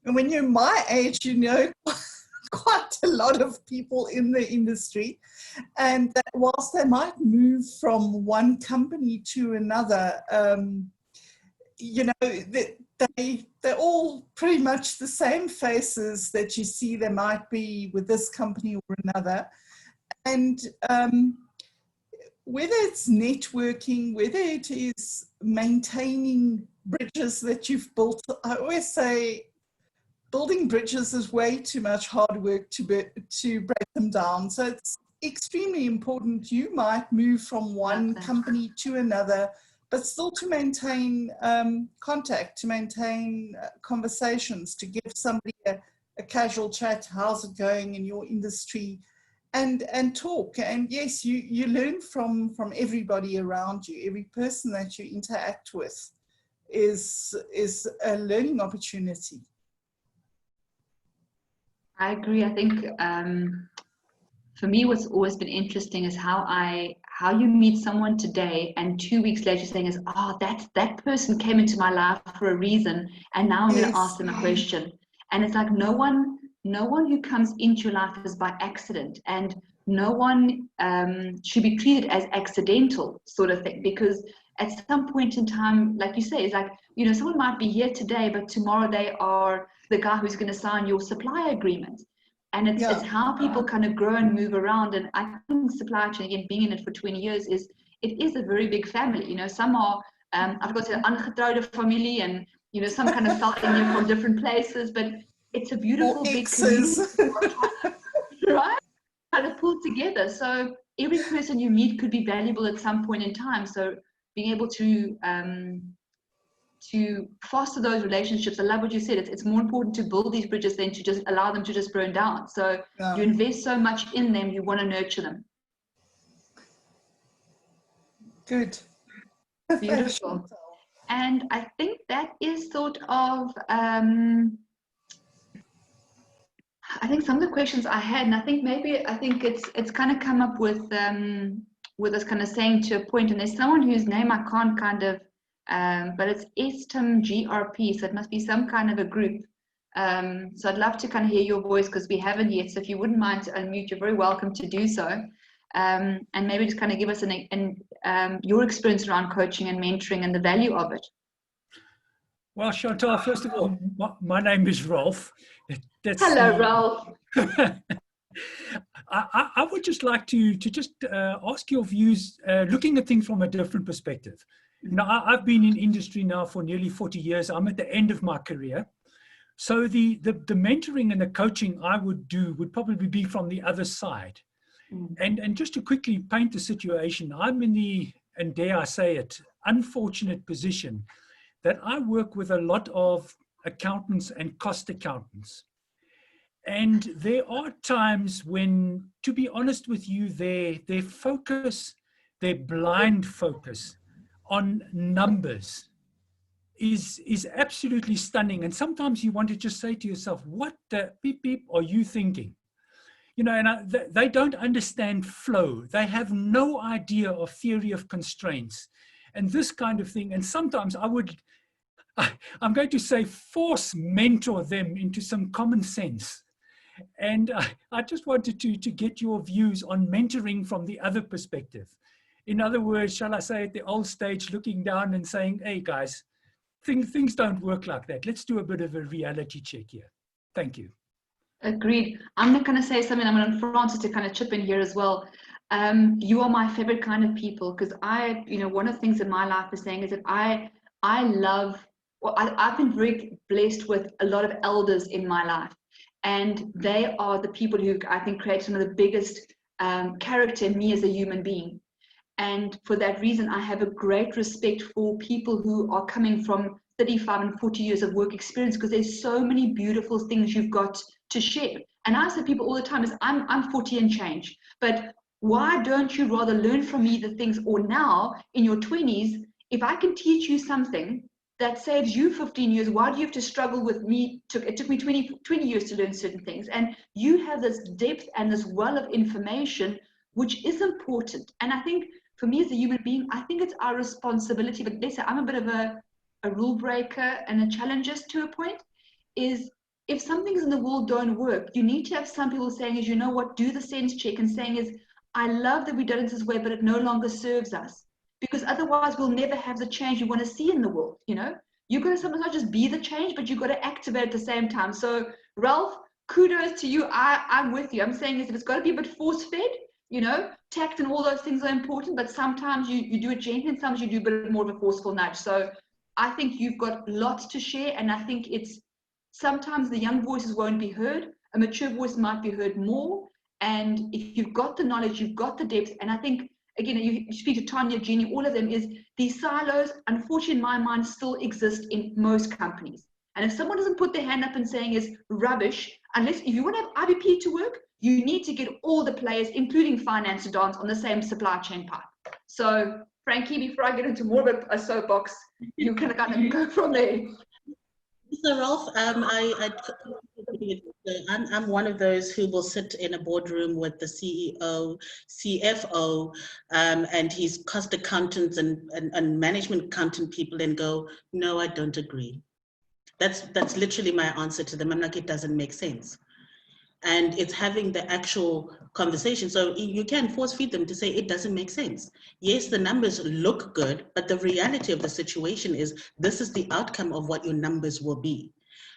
And when you're my age, you know quite a lot of people in the industry. And that whilst they might move from one company to another, you know, they're all pretty much the same faces that you see. They might be with this company or another. And whether it's networking, whether it is maintaining bridges that you've built, I always say building bridges is way too much hard work to break them down. So it's extremely important. You might move from one company to another, but still to maintain contact, to maintain conversations, to give somebody a casual chat, how's it going in your industry, and talk. And yes, you learn from everybody around you. Every person that you interact with is a learning opportunity. I agree. I think for me, what's always been interesting is how you meet someone today and 2 weeks later saying is, oh, that person came into my life for a reason, and now I'm going to ask them a question. And it's like no one who comes into your life is by accident, and no one should be treated as accidental sort of thing, because at some point in time, like you say, it's like, you know, someone might be here today, but tomorrow they are the guy who's going to sign your supply agreement. And it's how people kind of grow and move around. And I think supply chain, again, being in it for 20 years, it is a very big family. You know, some are, I've got an ungetrouwde family, and, you know, some kind of fell in here from different places, but it's a beautiful big community, right? Kind of pulled together. So every person you meet could be valuable at some point in time. So being able to foster those relationships. I love what you said. It's more important to build these bridges than to just allow them to just burn down. So you invest so much in them, you want to nurture them. Good. Beautiful. And I think that is sort of, I think some of the questions I had, and I think it's kind of come up with us kind of saying to a point, and there's someone whose name I can't kind of, but it's Estim GRP, so it must be some kind of a group. So I'd love to kind of hear your voice, because we haven't yet. So if you wouldn't mind to unmute, you're very welcome to do so. And maybe just kind of give us your experience around coaching and mentoring and the value of it. Well, Chantal, first of all, my name is Rolf. Hello, Rolf. I would just like to just ask your views, looking at things from a different perspective. You know, I've been in industry now for nearly 40 years. I'm at the end of my career. So the mentoring and the coaching I would do would probably be from the other side. And just to quickly paint the situation, I'm in the, and dare I say it, unfortunate position that I work with a lot of accountants and cost accountants. And there are times when, to be honest with you, their focus, their blind focus on numbers is absolutely stunning. And sometimes you want to just say to yourself, what the beep beep are you thinking? You know, and they don't understand flow. They have no idea of theory of constraints and this kind of thing. And sometimes I'm going to say, force mentor them into some common sense. And I just wanted to get your views on mentoring from the other perspective. In other words, shall I say at the old stage, looking down and saying, hey guys, things don't work like that. Let's do a bit of a reality check here. Thank you. Agreed. I'm not going to say something. I'm going to Francis to kind of chip in here as well. You are my favorite kind of people, because one of the things in my life is saying is that I've been very blessed with a lot of elders in my life, and they are the people who I think create some of the biggest character in me as a human being. And for that reason, I have a great respect for people who are coming from 35 and 40 years of work experience, because there's so many beautiful things you've got to share. And I say people all the time is, I'm 40 and change, but why don't you rather learn from me the things, or now in your 20s, if I can teach you something that saves you 15 years, why do you have to struggle with me? It took me 20 years to learn certain things. And you have this depth and this well of information, which is important. And I think for me as a human being, I think it's our responsibility, but let's say I'm a bit of a rule breaker and a challengerist to a point, is if some things in the world don't work, you need to have some people saying is, you know what, do the sense check and saying is, I love that we done it this way, but it no longer serves us. Because otherwise we'll never have the change you want to see in the world, you know? You've got to sometimes not just be the change, but you've got to activate at the same time. So Ralph, kudos to you. I'm with you. I'm saying is if it's got to be a bit force-fed, you know, tact and all those things are important, but sometimes you do it gently and sometimes you do a bit more of a forceful nudge. So I think you've got lots to share, and I think it's sometimes the young voices won't be heard. A mature voice might be heard more. And if you've got the knowledge, you've got the depth, and I think, again, you speak to Tanya, Jeannie, all of them, is these silos, unfortunately, in my mind, still exist in most companies. And if someone doesn't put their hand up and saying is rubbish, unless if you want to have IBP to work, you need to get all the players, including finance, to dance on the same supply chain pipe. So, Frankie, before I get into more of a soapbox, you can kind of go from there. So Ralph, I'm one of those who will sit in a boardroom with the CEO, CFO, and his cost accountants and management accountant people and go, no, I don't agree. That's literally my answer to them. I'm like, it doesn't make sense. And it's having the actual conversation. So you can force feed them to say it doesn't make sense. Yes, the numbers look good, but the reality of the situation is this is the outcome of what your numbers will be.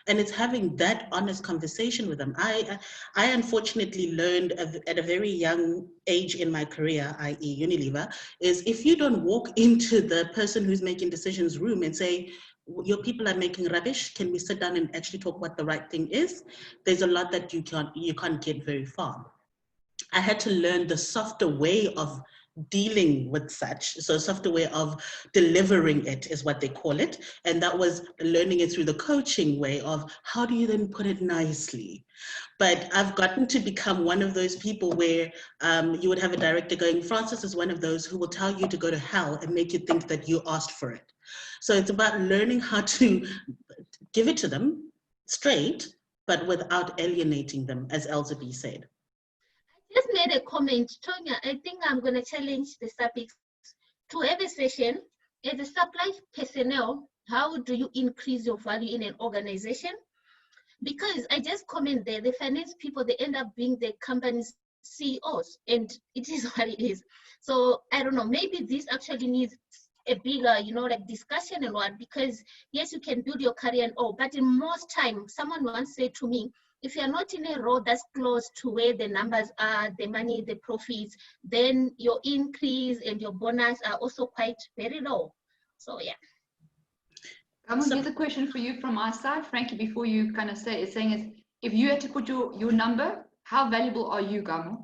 And it's having that honest conversation with them. I unfortunately learned at a very young age in my career, i.e. Unilever, is if you don't walk into the person who's making decisions room and say, your people are making rubbish, can we sit down and actually talk what the right thing is? There's a lot that you can't get very far. I had to learn the softer way of dealing with such. So softer way of delivering it is what they call it. And that was learning it through the coaching way of how do you then put it nicely? But I've gotten to become one of those people where you would have a director going, Francis is one of those who will tell you to go to hell and make you think that you asked for it. So it's about learning how to give it to them straight, but without alienating them, as Elzeby said. I just made a comment, Tonya. I think I'm going to challenge the SAPICs to have a session as a supply personnel. How do you increase your value in an organization? Because I just comment there, the finance people, they end up being the company's CEOs, and it is what it is. So I don't know, maybe this actually needs a bigger, you know, like discussion and what, because yes, you can build your career and all, but in most time, someone once said to me, if you're not in a role that's close to where the numbers are, the money, the profits, then your increase and your bonus are also quite very low. So yeah. Here's a question for you from my side, Frankie, before you kind of say it, saying is, if you had to put your number, how valuable are you, Gamu?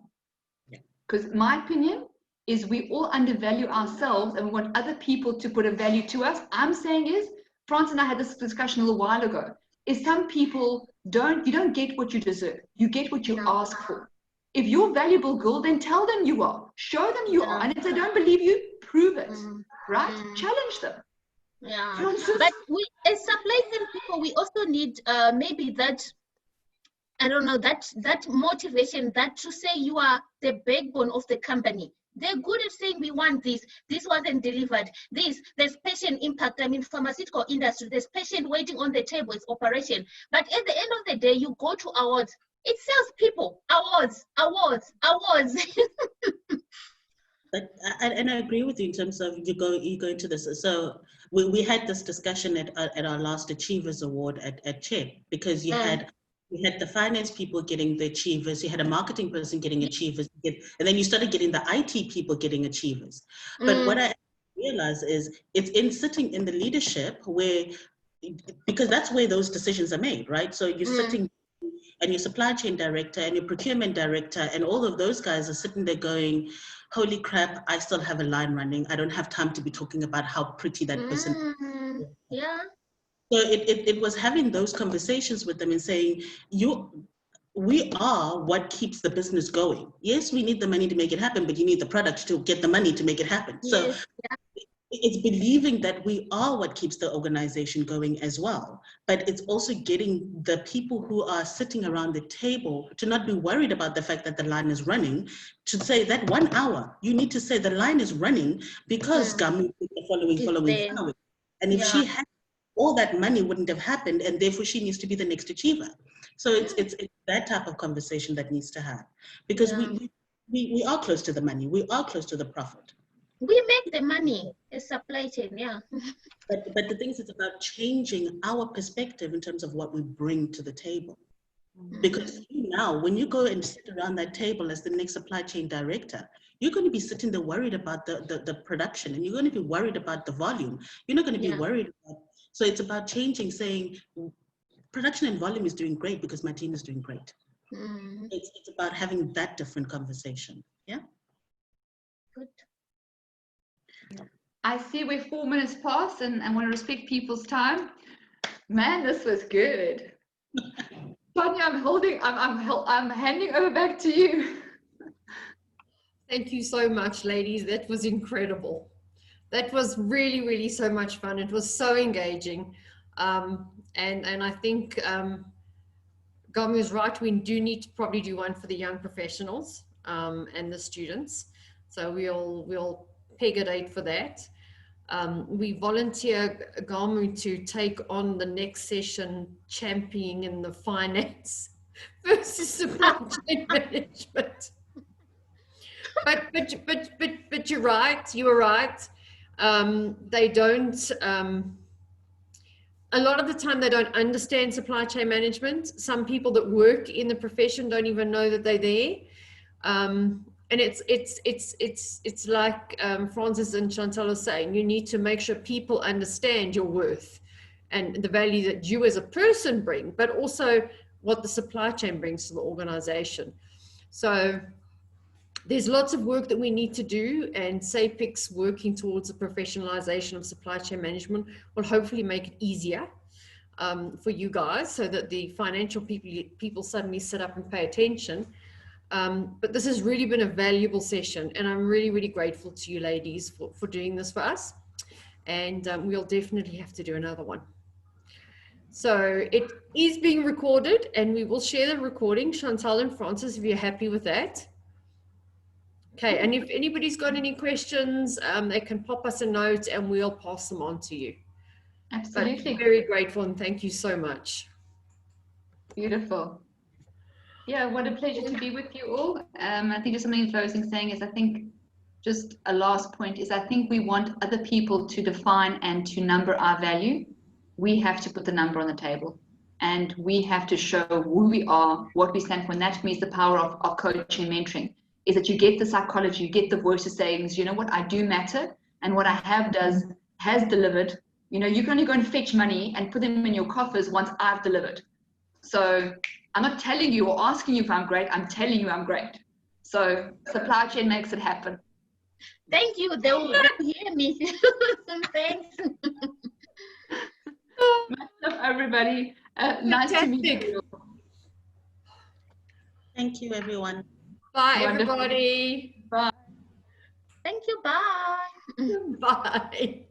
Because my opinion is we all undervalue ourselves and we want other people to put a value to us. I'm saying is, France and I had this discussion a little while ago, is some people you don't get what you deserve. You get what you ask for. If you're valuable, girl, then tell them you are. Show them you are. And if they don't believe you, prove it, right? Challenge them. Yeah, but we as supply chain people, we also need maybe that, I don't know, that motivation, that to say you are the backbone of the company. They're good at saying we want this wasn't delivered, there's patient impact. I mean, pharmaceutical industry, there's patient waiting on the table, it's operation. But at the end of the day, you go to awards, it sells people, awards. But and I agree with you in terms of you go into this. So we had this discussion at our last Achievers Award at CHEP, because you had the finance people getting the achievers, you had a marketing person getting achievers, and then you started getting the IT people getting achievers. But what I realized is it's in sitting in the leadership where, because that's where those decisions are made, right? So you're sitting, and your supply chain director and your procurement director and all of those guys are sitting there going, holy crap, I still have a line running. I don't have time to be talking about how pretty that person is. Yeah. So it was having those conversations with them and saying, we are what keeps the business going. Yes, we need the money to make it happen, but you need the product to get the money to make it happen. So Yes. it's believing that we are what keeps the organization going as well. But it's also getting the people who are sitting around the table to not be worried about the fact that the line is running, to say that 1 hour, you need to say the line is running because Gamu is the following. And if she had, all that money wouldn't have happened, and therefore she needs to be the next achiever. So it's that type of conversation that needs to happen, because we are close to the money, we are close to the profit. We make the money as supply chain, yeah. But the thing is, it's about changing our perspective in terms of what we bring to the table. Because now, when you go and sit around that table as the next supply chain director, you're going to be sitting there worried about the production, and you're going to be worried about the volume. You're not going to be worried about, so it's about changing, saying production and volume is doing great because my team is doing great. It's about having that different conversation. Yeah. Good. I see we're 4 minutes past, and I want to respect people's time. Man, this was good. Tanya, I'm handing over back to you. Thank you so much, ladies. That was incredible. That was really, really so much fun. It was so engaging. And I think Gamu is right. We do need to probably do one for the young professionals and the students. So we'll peg a date for that. We volunteer Gamu to take on the next session, championing in the finance versus supply chain management. But you're right. You were right. They don't. A lot of the time, they don't understand supply chain management. Some people that work in the profession don't even know that they're there. And it's like Francis and Chantal are saying, you need to make sure people understand your worth and the value that you as a person bring, but also what the supply chain brings to the organization. So there's lots of work that we need to do, and SAPIC's working towards the professionalization of supply chain management will hopefully make it easier for you guys, so that the financial people suddenly sit up and pay attention. But this has really been a valuable session, and I'm really, really grateful to you ladies for doing this for us. And we'll definitely have to do another one. So it is being recorded, and we will share the recording, Chantal and Francis, if you're happy with that. Okay, and if anybody's got any questions, they can pop us a note and we'll pass them on to you. Absolutely. But very grateful, and thank you so much. Beautiful. Yeah, what a pleasure to be with you all. I think just something in closing saying is, I think just a last point is, I think we want other people to define and to number our value. We have to put the number on the table, and we have to show who we are, what we stand for. And that to me is the power of coaching and mentoring, is that you get the psychology, you get the voices saying, you know what, I do matter, and what I have has delivered. You know, you can only go and fetch money and put them in your coffers once I've delivered. So I'm not telling you or asking you if I'm great, I'm telling you I'm great. So supply chain makes it happen. Thank you. They will hear me. Thanks. Much love, everybody. Nice to meet you. Thank you, everyone. Bye, Wonderful. everybody. Bye. Thank you. Bye. Bye.